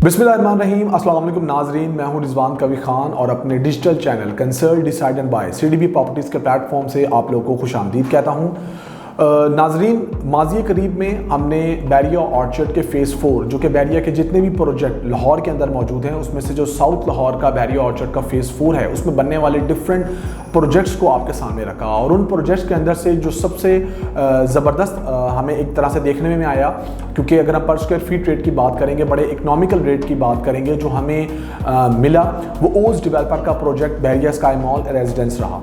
बिस्मिल्लाहिर्रहमानिर्रहीम, अस्सलाम वालेकुम नाजरीन। मैं हूं रिजवान कवी खान और अपने digital channel consult decide and by CDB properties के प्लेटफॉर्म से आप लोगों को खुशामदीद कहता हूं। नाजरीन, माजी करीब में हमने बैरिया ऑर्चर्ड के फ़ेज़ 4 जो कि बैरिया के जितने भी प्रोजेक्ट लाहौर के अंदर मौजूद हैं उसमें से जो साउथ लाहौर का बैरिया ऑर्चर्ड का फ़ेज़ 4 है उसमें बनने वाले डिफरेंट प्रोजेक्ट्स को आपके सामने रखा और उन प्रोजेक्ट्स के अंदर से जो सबसे ज़बरदस्त हमें एक तरह से देखने में आया, क्योंकि अगर हम पर स्क्वायर फीट रेट की बात करेंगे, बड़े इकोनॉमिकल रेट की बात करेंगे, जो हमें मिला वो ओज डेवलपर का project Bairia sky mall residence रहा।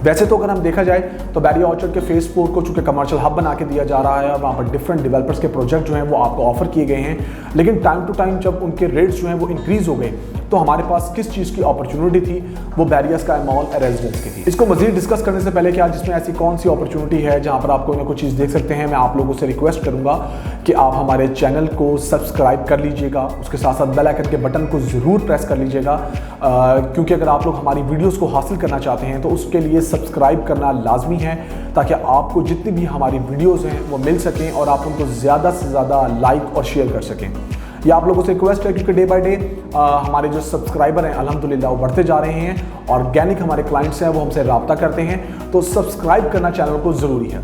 वैसे तो अगर हम देखा जाए तो बैरिया ऑर्चर्ड के फ़ेज़ 4 को चूँकि कमर्शियल हब बना के दिया जा रहा है और वहाँ पर डिफरेंट डेवलपर्स के प्रोजेक्ट जो हैं वो आपको ऑफर किए गए हैं, लेकिन टाइम टू टाइम जब उनके रेट्स जो हैं वो इंक्रीज़ हो गए तो हमारे पास किस चीज़ की अपॉर्चुनिटी थी, वो बैरिया स्काई मॉल रेजिडेंस की थी। इसको मज़ीद डिस्कस करने से पहले कि आज इसमें ऐसी कौन सी अपॉर्चुनिटी है जहाँ पर आप कोई ना कोई चीज़ देख सकते हैं, मैं आप लोगों से रिक्वेस्ट करूँगा कि आप हमारे चैनल को सब्सक्राइब कर लीजिएगा, उसके साथ साथ बेल आइकन के बटन को ज़रूर प्रेस कर लीजिएगा, क्योंकि अगर आप लोग हमारी वीडियोज़ को हासिल करना चाहते हैं तो उसके लिए सब्सक्राइब करना लाजमी है ताकि आपको जितनी भी हमारी वीडियोज़ हैं वो मिल सकें और आप उनको ज़्यादा से ज़्यादा लाइक और शेयर कर सकें। ये आप लोगों से रिक्वेस्ट है क्योंकि डे बाय डे हमारे जो सब्सक्राइबर हैं अल्हम्दुलिल्लाह वो बढ़ते जा रहे हैं, ऑर्गेनिक हमारे क्लाइंट्स हैं वो हमसे रब्ता करते हैं, तो सब्सक्राइब करना चैनल को ज़रूरी है।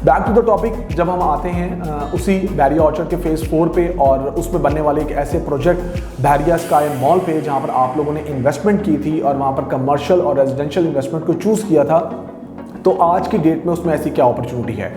बैक टू द टॉपिक, जब हम आते हैं उसी बैरिया ऑर्चर्ड के फ़ेज़ 4 पे और उसमें बनने वाले एक ऐसे प्रोजेक्ट बैरिया स्काई मॉल पे जहाँ पर आप लोगों ने इन्वेस्टमेंट की थी और वहाँ पर कमर्शियल और रेजिडेंशियल इन्वेस्टमेंट को चूज़ किया था, तो आज की डेट में उसमें ऐसी क्या अपॉर्चुनिटी है,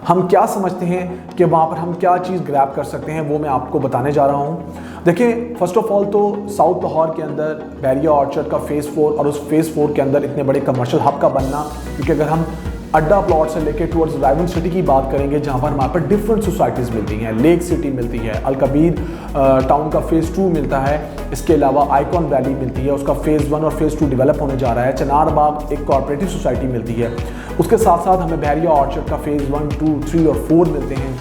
हम क्या समझते हैं कि वहाँ पर हम क्या चीज़ ग्रैब कर सकते हैं, वो मैं आपको बताने जा रहा हूँ। देखिए, फर्स्ट ऑफ ऑल तो साउथ लाहौर के अंदर बैरिया ऑर्चर्ड का फ़ेज़ 4 और उस फ़ेज़ 4 के अंदर इतने बड़े कमर्शियल हब का बनना, क्योंकि अगर हम अड्डा प्लॉट से लेके टुवर्ड्स राइवन सिटी की बात करेंगे जहाँ पर हमारे पर डिफरेंट सोसाइटीज़ मिलती हैं, लेक सिटी मिलती है, अलकबीर टाउन का फ़ेज़ 2 मिलता है, इसके अलावा आइकॉन वैली मिलती है, उसका फ़ेज़ 1 और फ़ेज़ 2 डेवलप होने जा रहा है, चनार बाग एक कॉर्पोरेटिव सोसाइटी मिलती है, उसके साथ साथ हमें बैरिया ऑर्चर्ड का फ़ेज़ 1, 2, 3 और 4 मिलते हैं।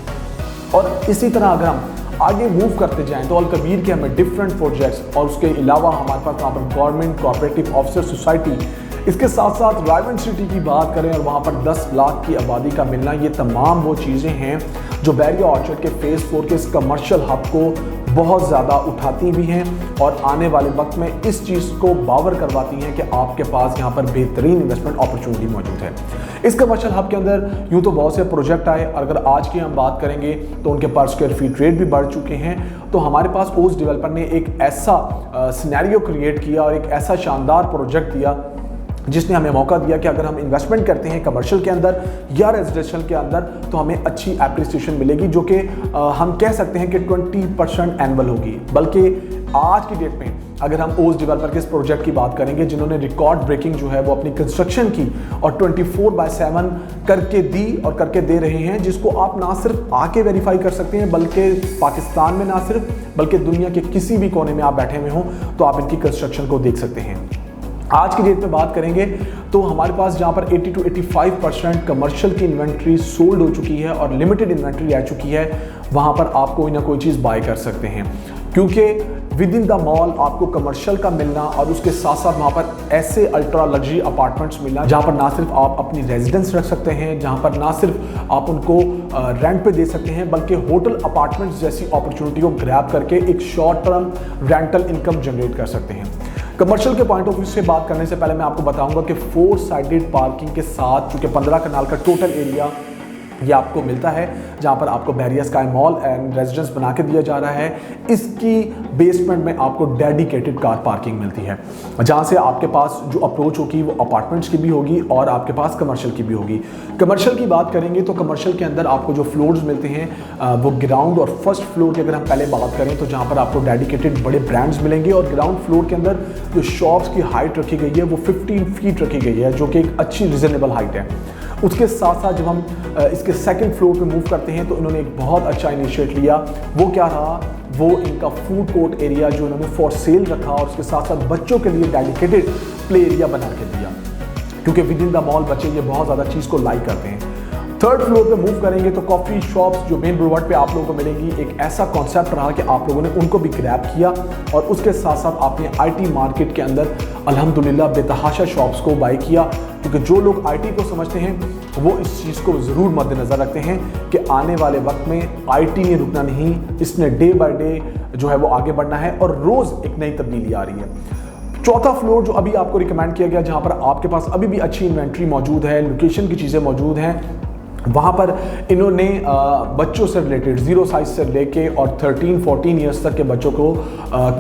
और इसी तरह अगर हम आगे मूव करते जाएँ तो अलकबीर के हमें डिफरेंट प्रोजेक्ट्स और उसके अलावा हमारे पास वहाँ पर गवर्नमेंट कोऑपरेटिव ऑफिसर सोसाइटी, इसके साथ साथ राइवन सिटी की बात करें और वहाँ पर 10 लाख की आबादी का मिलना, ये तमाम वो चीज़ें हैं जो बैरिया ऑर्चर्ड के फ़ेज़ 4 के इस कमर्शियल हब को बहुत ज़्यादा उठाती भी हैं और आने वाले वक्त में इस चीज़ को बावर करवाती हैं कि आपके पास यहाँ पर बेहतरीन इन्वेस्टमेंट अपॉर्चुनिटी मौजूद है। इस कमर्शियल हब के अंदर यूँ तो बहुत से प्रोजेक्ट आए, अगर आज की हम बात करेंगे तो उनके पर स्क्वायर फीट रेट भी बढ़ चुके हैं, तो हमारे पास ओज डेवलपर ने एक ऐसा सिनेरियो क्रिएट किया और एक ऐसा शानदार प्रोजेक्ट दिया जिसने हमें मौका दिया कि अगर हम इन्वेस्टमेंट करते हैं कमर्शियल के अंदर या रेजिडेंशियल के अंदर तो हमें अच्छी एप्रिसिएशन मिलेगी, जो कि हम कह सकते हैं कि 20% एनुअल होगी। बल्कि आज की डेट में अगर हम ओज डेवलपर के इस प्रोजेक्ट की बात करेंगे जिन्होंने रिकॉर्ड ब्रेकिंग जो है वो अपनी कंस्ट्रक्शन की और 24/7 करके दी और करके दे रहे हैं, जिसको आप ना सिर्फ आके वेरीफाई कर सकते हैं बल्कि पाकिस्तान में ना सिर्फ बल्कि दुनिया के किसी भी कोने में आप बैठे हुए हों तो आप इनकी कंस्ट्रक्शन को देख सकते हैं। आज की डेट में बात करेंगे तो हमारे पास जहाँ पर 80 to 85% कमर्शियल की इन्वेंट्री सोल्ड हो चुकी है और लिमिटेड इन्वेंट्री आ चुकी है, वहाँ पर आप कोई ना कोई चीज़ बाय कर सकते हैं, क्योंकि विद इन द मॉल आपको कमर्शियल का मिलना और उसके साथ साथ वहाँ पर ऐसे अल्ट्रा लग्जरी अपार्टमेंट्स मिलना जहाँ पर ना सिर्फ आप अपनी रेजिडेंस रख सकते हैं, जहाँ पर ना सिर्फ आप उनको रेंट पे दे सकते हैं, बल्कि होटल अपार्टमेंट्स जैसी अपॉर्चुनिटी को ग्रैब करके एक short term rental income generate कर सकते हैं। कमर्शियल के पॉइंट ऑफ व्यू से बात करने से पहले मैं आपको बताऊंगा कि 4 साइडेड पार्किंग के साथ चूँकि 15 कनाल का टोटल एरिया ये आपको मिलता है, जहाँ पर आपको Bairia sky mall and residence बना के दिया जा रहा है। इसकी बेसमेंट में आपको डेडिकेटेड कार पार्किंग मिलती है, जहाँ से आपके पास जो अप्रोच होगी वो अपार्टमेंट्स की भी होगी और आपके पास कमर्शियल की भी होगी। कमर्शियल की बात करेंगे तो कमर्शियल के अंदर आपको जो फ्लोर्स मिलते हैं वो ग्राउंड और फर्स्ट फ्लोर की अगर हम पहले बात करें तो जहाँ पर आपको डेडिकेटेड बड़े ब्रांड्स मिलेंगे और ग्राउंड फ्लोर के अंदर जो शॉप्स की हाइट रखी गई है वो 15 फीट रखी गई है, जो कि एक अच्छी रिजनेबल हाइट है। उसके साथ साथ जब हम इसके सेकंड फ्लोर पे मूव करते हैं तो इन्होंने एक बहुत अच्छा इनिशिएट लिया, वो क्या रहा, वो इनका फूड कोर्ट एरिया जो इन्होंने फॉर सेल रखा और उसके साथ साथ बच्चों के लिए डेडिकेटेड प्ले एरिया बना के दिया, क्योंकि विद इन द मॉल बच्चे ये बहुत ज़्यादा चीज़ को लाइक करते हैं। थर्ड फ्लोर पे मूव करेंगे तो कॉफ़ी शॉप्स जो मेन बुलवार्ड पे आप लोगों को मिलेंगी, एक ऐसा कॉन्सेप्ट रहा कि आप लोगों ने उनको भी ग्रैब किया और उसके साथ साथ आपने आईटी मार्केट के अंदर अल्हम्दुलिल्लाह बेतहाशा शॉप्स को बाय किया, क्योंकि जो लोग आईटी को समझते हैं वो इस चीज़ को ज़रूर मद्देनज़र रखते हैं कि आने वाले वक्त में आईटी ने रुकना नहीं, इसने डे बाय डे जो है वो आगे बढ़ना है और रोज़ एक नई तब्दीली आ रही है। चौथा फ्लोर जो अभी आपको रिकमेंड किया गया, जहाँ पर आपके पास अभी भी अच्छी इन्वेंट्री मौजूद है, लोकेशन की चीज़ें मौजूद हैं, वहाँ पर इन्होंने बच्चों से रिलेटेड 0 साइज से लेके और 13-14 ईयर्स तक के बच्चों को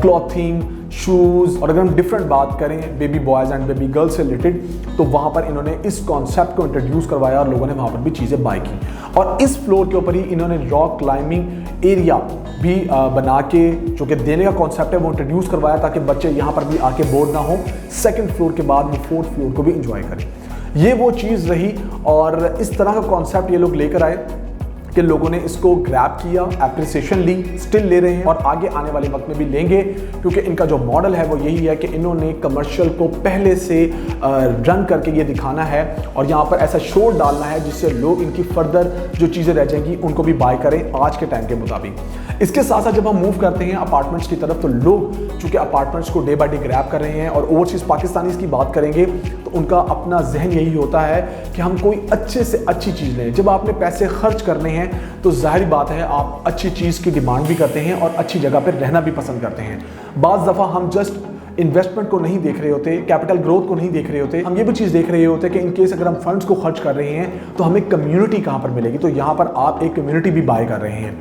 क्लॉथिंग, शूज़, और अगर हम डिफरेंट बात करें baby boys and baby girls से रिलेटेड, तो वहाँ पर इन्होंने इस कॉन्सेप्ट को इंट्रोड्यूस करवाया और लोगों ने वहाँ पर भी चीज़ें बाय की। और इस फ्लोर के ऊपर ही इन्होंने रॉक क्लाइंबिंग एरिया भी बना के, जो कि देने का कॉन्सेप्ट है, वो इंट्रोड्यूस करवाया ताकि बच्चे यहाँ पर भी आके बोर ना हो, सेकेंड फ्लोर के बाद वो फोर्थ फ्लोर को भी इंजॉय करें। ये वो चीज़ रही और इस तरह का कॉन्सेप्ट ये लोग लेकर आए कि लोगों ने इसको ग्रैब किया, एप्रिसिएशन ली, स्टिल ले रहे हैं और आगे आने वाले वक्त में भी लेंगे, क्योंकि इनका जो मॉडल है वो यही है कि इन्होंने कमर्शियल को पहले से रन करके ये दिखाना है और यहाँ पर ऐसा शोर डालना है जिससे लोग इनकी फर्दर जो चीज़ें रह जाएंगी उनको भी बाय करें आज के टाइम के मुताबिक। इसके साथ साथ जब हम मूव करते हैं अपार्टमेंट्स की तरफ, तो लोग चूँकि अपार्टमेंट्स को डे बाय डे ग्रैब कर रहे हैं और ओवरसीज़ पाकिस्तानीज़ की बात करेंगे तो उनका अपना जहन यही होता है कि हम कोई अच्छे से अच्छी चीज़ लें। जब आपने पैसे खर्च करने हैं तो जाहिर बात है आप अच्छी चीज़ की डिमांड भी करते हैं और अच्छी जगह पर रहना भी पसंद करते हैं। बाज़ दफ़ा हम जस्ट इन्वेस्टमेंट को नहीं देख रहे होते, कैपिटल ग्रोथ को नहीं देख रहे होते, हम ये भी चीज़ देख रहे होते कि इन केस अगर हम फंड्स को खर्च कर रहे हैं तो हमें कम्युनिटी कहाँ पर मिलेगी। तो यहाँ पर आप एक कम्युनिटी भी बाय कर रहे हैं।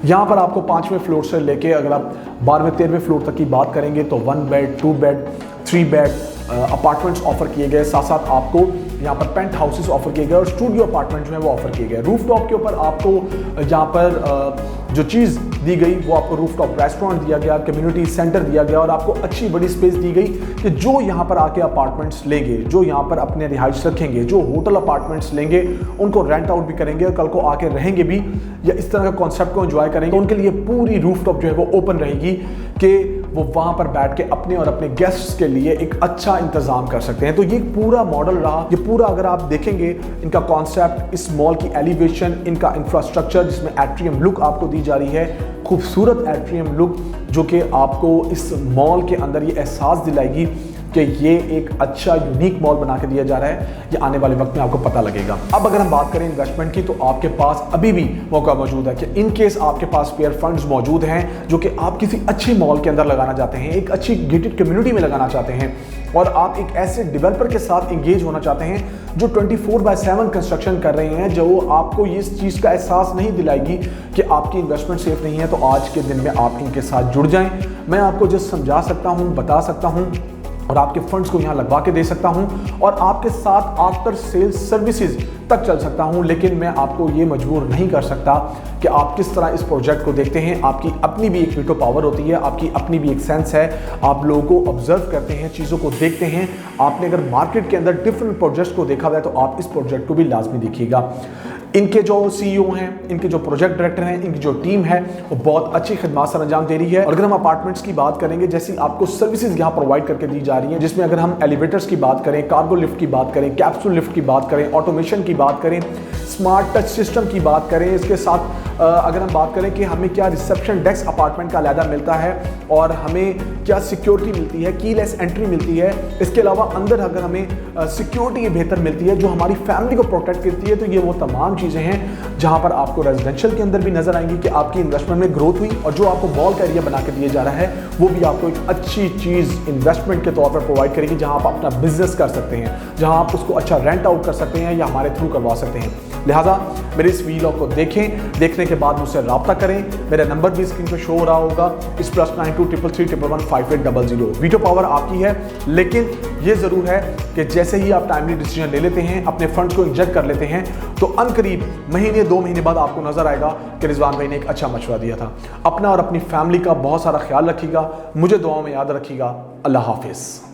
यहाँ पर आपको 5वें फ्लोर से लेके अगर आप 12वें-13वें फ्लोर तक की बात करेंगे तो 1 bed, 2 bed, 3 bed apartments offer किए गए, साथ साथ आपको यहाँ पर पेंट हाउसेस ऑफर किए गए और स्टूडियो अपार्टमेंट जो है वो ऑफर किए गए। रूफटॉप के ऊपर आपको यहाँ पर जो चीज़ दी गई वो आपको रूफटॉप रेस्टोरेंट दिया गया, कम्युनिटी सेंटर दिया गया और आपको अच्छी बड़ी स्पेस दी गई कि जो यहाँ पर आके अपार्टमेंट्स लेंगे, जो यहाँ पर अपने रिहाइश रखेंगे, जो होटल अपार्टमेंट्स लेंगे उनको रेंट आउट भी करेंगे और कल को आके रहेंगे भी या इस तरह का कॉन्सेप्ट को एंजॉय करेंगे, उनके लिए पूरी रूफटॉप जो है वो ओपन रहेगी कि वो वहाँ पर बैठ के अपने और अपने गेस्ट्स के लिए एक अच्छा इंतज़ाम कर सकते हैं। तो ये पूरा मॉडल रहा, ये पूरा अगर आप देखेंगे इनका कॉन्सेप्ट, इस मॉल की एलिवेशन, इनका इंफ्रास्ट्रक्चर जिसमें एट्रियम लुक आपको दी जा रही है, खूबसूरत एट्रियम लुक जो कि आपको इस मॉल के अंदर ये एहसास दिलाएगी कि ये एक अच्छा यूनिक मॉल बना के दिया जा रहा है। ये आने वाले वक्त में आपको पता लगेगा। अब अगर हम बात करें इन्वेस्टमेंट की, तो आपके पास अभी भी मौका मौजूद है कि इन केस आपके पास स्पेयर फंड्स मौजूद हैं जो कि आप किसी अच्छे मॉल के अंदर लगाना चाहते हैं, एक अच्छी गेटेड कम्युनिटी में लगाना चाहते हैं और आप एक ऐसे डेवलपर के साथ इंगेज होना चाहते हैं जो 24/7 कंस्ट्रक्शन कर रहे हैं, जो आपको इस चीज़ का एहसास नहीं दिलाएगी कि आपकी इन्वेस्टमेंट सेफ नहीं है, तो आज के दिन में आप इनके साथ जुड़ जाएं। मैं आपको जस्ट समझा सकता हूं, बता सकता हूं और आपके फंड्स को यहाँ लगवा के दे सकता हूँ और आपके साथ आफ्टर सेल्स सर्विसेज तक चल सकता हूँ, लेकिन मैं आपको ये मजबूर नहीं कर सकता कि आप किस तरह इस प्रोजेक्ट को देखते हैं। आपकी अपनी भी एक वीटो पावर होती है, आपकी अपनी भी एक सेंस है, आप लोगों को ऑब्जर्व करते हैं, चीज़ों को देखते हैं। आपने अगर मार्केट के अंदर डिफरेंट प्रोजेक्ट्स को देखा हुआ है तो आप इस प्रोजेक्ट को भी लाजमी देखिएगा। इनके जो CEO हैं, इनके जो प्रोजेक्ट डायरेक्टर हैं, इनकी जो टीम है वो बहुत अच्छी खिदमत सर अंजाम दे रही है। और अगर हम अपार्टमेंट्स की बात करेंगे, जैसी आपको सर्विसेज यहाँ प्रोवाइड करके दी जा रही हैं, जिसमें अगर हम एलिवेटर्स की बात करें, कार्गो लिफ्ट की बात करें, कैप्सूल लिफ्ट की बात करें, ऑटोमेशन की बात करें, स्मार्ट टच सिस्टम की बात करें, इसके साथ अगर हम बात करें कि हमें क्या रिसेप्शन डेस्क अपार्टमेंट का अलहदा मिलता है और हमें क्या सिक्योरिटी मिलती है, कीलेस एंट्री मिलती है, इसके अलावा अंदर अगर हमें सिक्योरिटी बेहतर मिलती है जो हमारी फैमिली को प्रोटेक्ट करती है, तो ये वो तमाम चीज़ें हैं जहां पर आपको रेजिडेंशियल के अंदर भी नजर आएंगी कि आपकी इन्वेस्टमेंट में ग्रोथ हुई और जो आपको मॉल का एरिया बना के दिया जा रहा है वो भी आपको एक अच्छी चीज़ इन्वेस्टमेंट के तौर पर प्रोवाइड करेगी, जहां आप अपना बिजनेस कर सकते हैं, जहां आप उसको अच्छा रेंट आउट कर सकते हैं या हमारे थ्रू करवा सकते हैं। लिहाजा मेरे इस वीलॉग को देखें, देखने के बाद मुझसे रब्ता करें। मेरा नंबर भी स्क्रीन पे शो हो रहा होगा, इस +92 333 111 5800। वीटो पावर आपकी है, लेकिन ये ज़रूर है कि जैसे ही आप टाइमली डिसीजन ले लेते हैं, अपने फंड्स को इंजेक्ट कर लेते हैं, तो अनकरीब महीने 2 महीने बाद आपको नजर आएगा कि रिजवान भाई ने एक अच्छा मशवरा दिया था। अपना और अपनी फैमिली का बहुत सारा ख्याल रखिएगा, मुझे दुआओं में याद रखिएगा। अल्लाह हाफिज़।